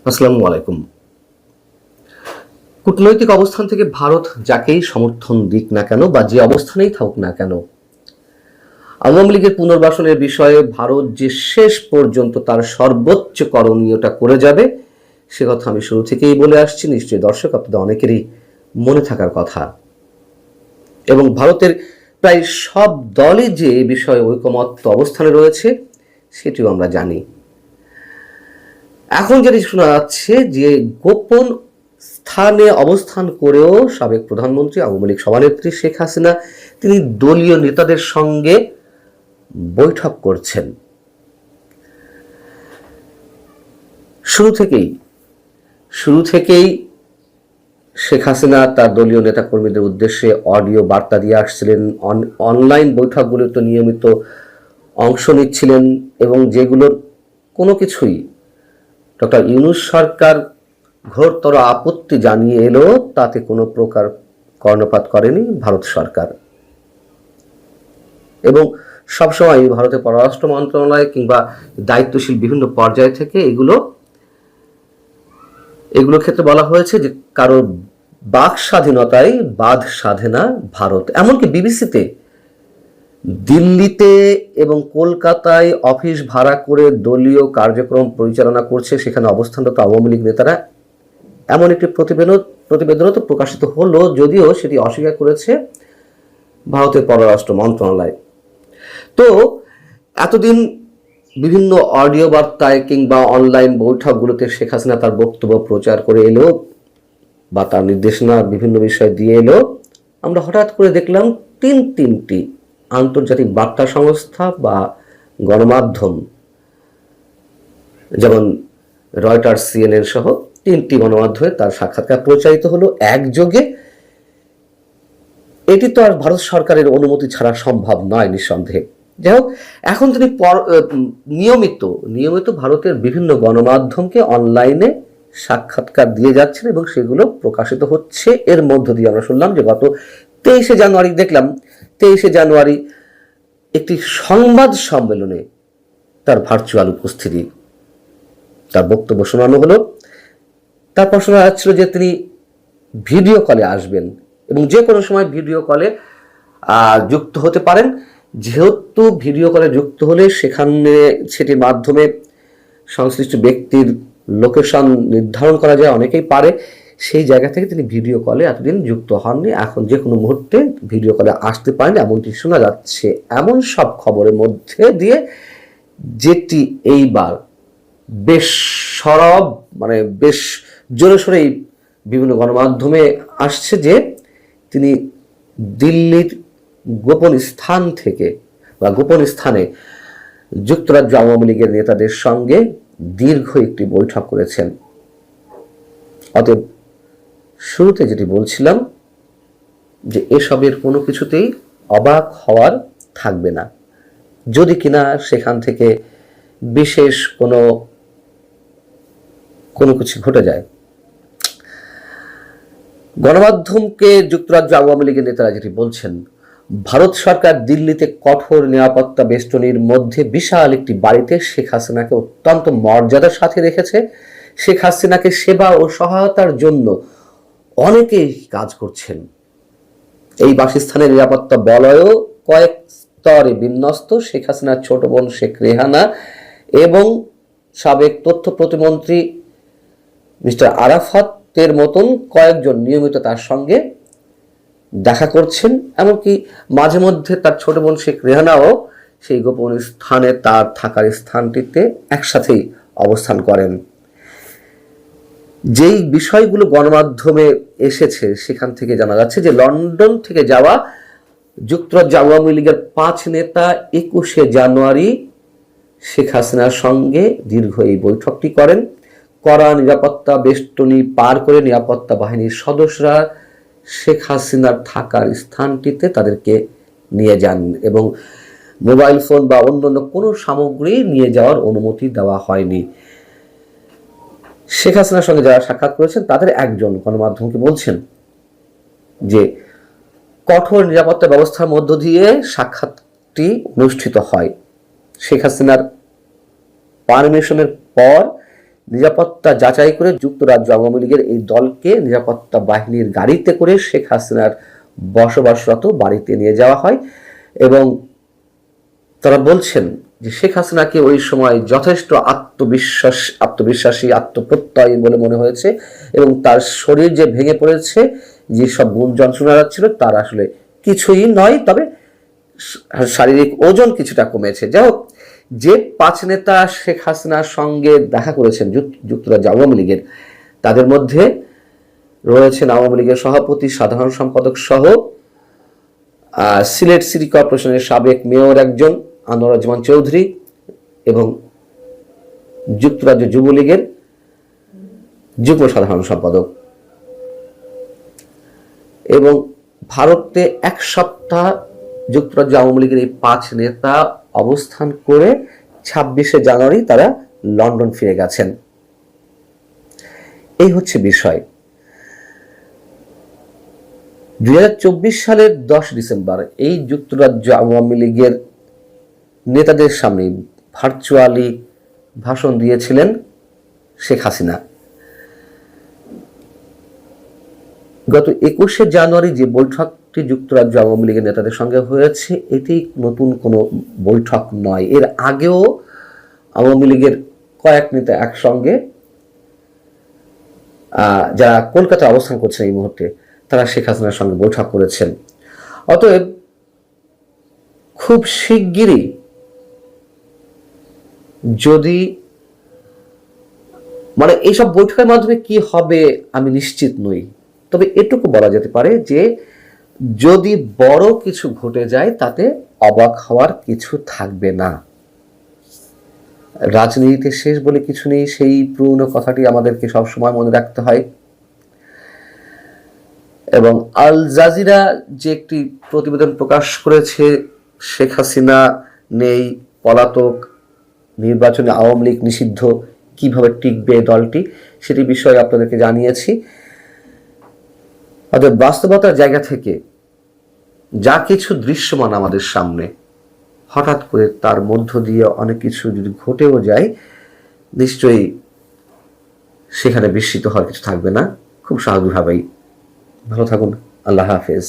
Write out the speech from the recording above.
আসসালামু আলাইকুম। কূটনৈতিক অবস্থান থেকে ভারত যাকেই সমর্থন দিক না কেন বা যে অবস্থানেই থাকুক না কেন, আওয়ামী লীগের পুনর্বাসনের বিষয়ে ভারত যে শেষ পর্যন্ত তার সর্বোচ্চ করণীয়টা করে যাবে সে কথা আমি শুরু থেকেই বলে আসছি। নিশ্চয়ই দর্শক আপনাদের অনেকেরই মনে থাকার কথা। এবং ভারতের প্রায় সব দলই যে এ বিষয়ে ঐকমত্য অবস্থানে রয়েছে সেটিও আমরা জানি। এখন যেটি শোনা যাচ্ছে যে গোপন স্থানে অবস্থান করেও সাবেক প্রধানমন্ত্রী আওয়ামী লীগ সভানেত্রী শেখ হাসিনা তিনি দলীয় নেতাদের সঙ্গে বৈঠক করছেন। শুরু থেকেই শেখ হাসিনা তার দলীয় নেতাকর্মীদের উদ্দেশ্যে অডিও বার্তা দিয়ে আসছিলেন। অনলাইন বৈঠকগুলোতে নিয়মিত অংশ নিচ্ছিলেন এবং যেগুলোর কোনো কিছুই ডক্টর ইউনূস সরকার ঘোরতর আপত্তি জানিয়ে এলো তাতে কোনো প্রকার কর্ণপাত করেনি ভারত সরকার। এবং সবসময় ভারতের পররাষ্ট্র মন্ত্রণালয় কিংবা দায়িত্বশীল বিভিন্ন পর্যায় থেকে এগুলো ক্ষেত্রে বলা হয়েছে যে কারো বাক স্বাধীনতায় বাধ সাধে না ভারত। এমনকি বিবিসিতে দিল্লিতে এবং কলকাতায় অফিস ভাড়া করে দলীয় কার্যক্রম পরিচালনা করছে সেখানে অবস্থানরত আওয়ামী লীগ নেতারা, এমন একটি প্রতিবেদনও তো প্রকাশিত হলো, যদিও সেটি অস্বীকার করেছে ভারতের পররাষ্ট্র মন্ত্রণালয়। তো এতদিন বিভিন্ন অডিও বার্তায় কিংবা অনলাইন বৈঠকগুলোতে শেখ হাসিনা তার বক্তব্য প্রচার করে এলো বা তার নির্দেশনা বিভিন্ন বিষয় দিয়ে এলো, আমরা হঠাৎ করে দেখলাম তিনটি আন্তর্জাতিক বার্তা সংস্থা বা গণমাধ্যম, যেমন রয়টার্স, সিএনএন সহ 3টি গণমাধ্যমে তার সাক্ষাৎকার প্রচারিত হলো একযোগে। এটি তো আর ভারত সরকারের অনুমতি ছাড়া সম্ভব নয় নিঃসন্দেহে। যাই হোক, এখন তিনি নিয়মিত ভারতের বিভিন্ন গণমাধ্যমকে অনলাইনে সাক্ষাৎকার দিয়ে যাচ্ছেন এবং সেগুলো প্রকাশিত হচ্ছে। এর মধ্য দিয়ে আমরা শুনলাম যে গত 23শে জানুয়ারি একটি সংবাদ সম্মেলনে তার ভার্চুয়াল উপস্থিতি, তার বক্তব্য শোনানো হলো। তারপর শোনা যাচ্ছিল যে তিনি ভিডিও কলে আসবেন এবং যে কোনো সময় ভিডিও কলে যুক্ত হতে পারেন। যেহেতু ভিডিও কলে যুক্ত হলে সেটির মাধ্যমে সংশ্লিষ্ট ব্যক্তির লোকেশন নির্ধারণ করা যায়, অনেকেই পারে। সেই জায়গা থেকে তিনি ভিডিও কলে এতদিন যুক্ত হননি, এখন যে কোনো মুহূর্তে ভিডিও কলে আসতে পারেন এমনটি শোনা যাচ্ছে। এমন সব খবরের মধ্যে দিয়ে যেটি এইবার বেশ বেশ জোরে সোরেই বিভিন্ন গণমাধ্যমে আসছে যে তিনি দিল্লির গোপন স্থানে যুক্তরাজ্য আওয়ামী লীগের নেতাদের সঙ্গে দীর্ঘ একটি বৈঠক করেছেন। অতএব শুরুতে যেটি বলছিলাম যে এসবের কোনো কিছুতেই অবাক হওয়ার থাকবে না, যদি কিনা সেখান থেকে বিশেষ কোনো কিছু ঘটে যায়। গণমাধ্যমকে যুক্তরাজ্য আওয়ামী লীগের নেতারা যেটি বলছেন, ভারত সরকার দিল্লিতে কঠোর নিরাপত্তা বেষ্টনীর মধ্যে বিশাল একটি বাড়িতে শেখ হাসিনাকে অত্যন্ত মর্যাদার সাথে রেখেছে। শেখ হাসিনাকে সেবা ও সহায়তার জন্য অনেকেই কাজ করছেন। এই বাসস্থানের নিরাপত্তা বলয়ও কয়েক স্তরে বিন্যস্ত। শেখ হাসিনার ছোট বোন শেখ রেহানা এবং সাবেক তথ্য প্রতিমন্ত্রী মিস্টার আরাফাতের মতন কয়েকজন নিয়মিত তার সঙ্গে দেখা করছেন। এমনকি মাঝে মধ্যে তার ছোট বোন শেখ রেহানাও সেই গোপন স্থানে, তার থাকার স্থানটিতে একসাথেই অবস্থান করেন। যেই বিষয়গুলো গণমাধ্যমে এসেছে সেখান থেকে জানা যাচ্ছে যে লন্ডন থেকে যাওয়া যুক্তরাজ্য আওয়ামী লীগের 5 নেতা 21শে জানুয়ারি শেখ হাসিনার সঙ্গে দীর্ঘ এই বৈঠকটি করেন। কড়া নিরাপত্তা বেষ্টনী পার করে নিরাপত্তা বাহিনীর সদস্যরা শেখ হাসিনার থাকার স্থানটিতে তাদেরকে নিয়ে যান এবং মোবাইল ফোন বা অন্যান্য কোনো সামগ্রী নিয়ে যাওয়ার অনুমতি দেওয়া হয়নি। শেখ হাসিনার সঙ্গে যারা সাক্ষাৎ করেছেন তাদের একজন গণমাধ্যমকে বলছেন যে কঠোর নিরাপত্তা ব্যবস্থার মধ্য দিয়ে সাক্ষাৎটি অনুষ্ঠিত হয়। শেখ হাসিনার পারমিশনের পর নিরাপত্তা যাচাই করে যুক্তরাজ্য আওয়ামী লীগের এই দলকে নিরাপত্তা বাহিনীর গাড়িতে করে শেখ হাসিনার বসবাসরত বাড়িতে নিয়ে যাওয়া হয় এবং তারা বলছেন যে শেখ হাসিনাকে ওই সময় যথেষ্ট আত্মবিশ্বাসী আত্মপ্রত্যয়ী বলে মনে হয়েছে এবং তার শরীর যে ভেঙে পড়েছে, যেসব গুঞ্জন শোনা যাচ্ছিল তার আসলে কিছুই নয়, তবে শারীরিক ওজন কিছুটা কমেছে। যাই হোক, যে 5 নেতা শেখ হাসিনার সঙ্গে দেখা করেছেন যুক্তরাজ্য আওয়ামী লীগের, তাদের মধ্যে রয়েছেন আওয়ামী লীগের সভাপতি, সাধারণ সম্পাদক সহ সিলেট সিটি কর্পোরেশনের সাবেক মেয়র একজন আনোয়ারুজ্জামান চৌধুরী এবং যুক্তরাজ্য যুবলীগের যুগ্ম সাধারণ সম্পাদক। এবং ভারতে 1 সপ্তাহ যুক্তরাজ্য আওয়ামী লীগের এই 5 নেতা অবস্থান করে 26শে জানুয়ারি তারা লন্ডন ফিরে গেছেন। এই হচ্ছে বিষয়। 2024 সালের 10 ডিসেম্বর এই যুক্তরাজ্য আওয়ামী লীগের নেতাদের সামনে ভার্চুয়ালি ভাষণ দিয়েছিলেন শেখ হাসিনা। গত 21শে জানুয়ারি যে বৈঠকটি যুক্তরাজ্য আওয়ামী লীগের নেতাদের সঙ্গে হয়েছে, এটি নতুন কোনো বৈঠক নয়। এর আগেও আওয়ামী লীগের কয়েক নেতা একসঙ্গে, যারা কলকাতায় অবস্থান করছেন এই মুহূর্তে, তারা শেখ হাসিনার সঙ্গে বৈঠক করেছেন। অতএব খুব শিগগিরই যদি এইসব বৈঠকের মাধ্যমে কি হবে আমি নিশ্চিত নই, তবে এটুকু বলা যেতে পারে যে যদি বড় কিছু ঘটে যায় তাতে অবাক হওয়ার কিছু থাকবে না। রাজনীতিতে শেষ বলে কিছু নেই, সেই পুরনো কথাটি আমাদেরকে সবসময় মনে রাখতে হয়। এবং আল জাজিরা যে একটি প্রতিবেদন প্রকাশ করেছে, শেখ হাসিনা নেই, পলাতক, নির্বাচনে আওয়ামী লীগ নিষিদ্ধ, কিভাবে টিকবে দলটি, সেটি বিষয়ে আপনাদেরকে জানিয়েছি। অর্থাৎ বাস্তবতার জায়গা থেকে যা কিছু দৃশ্যমান আমাদের সামনে, হঠাৎ করে তার মধ্য দিয়ে অনেক কিছু যদি ঘটেও যায়, নিশ্চয়ই সেখানে বিস্মিত হওয়ার কিছু থাকবে না, খুব স্বাভাবিকভাবেই। ভালো থাকুন, আল্লাহ হাফেজ।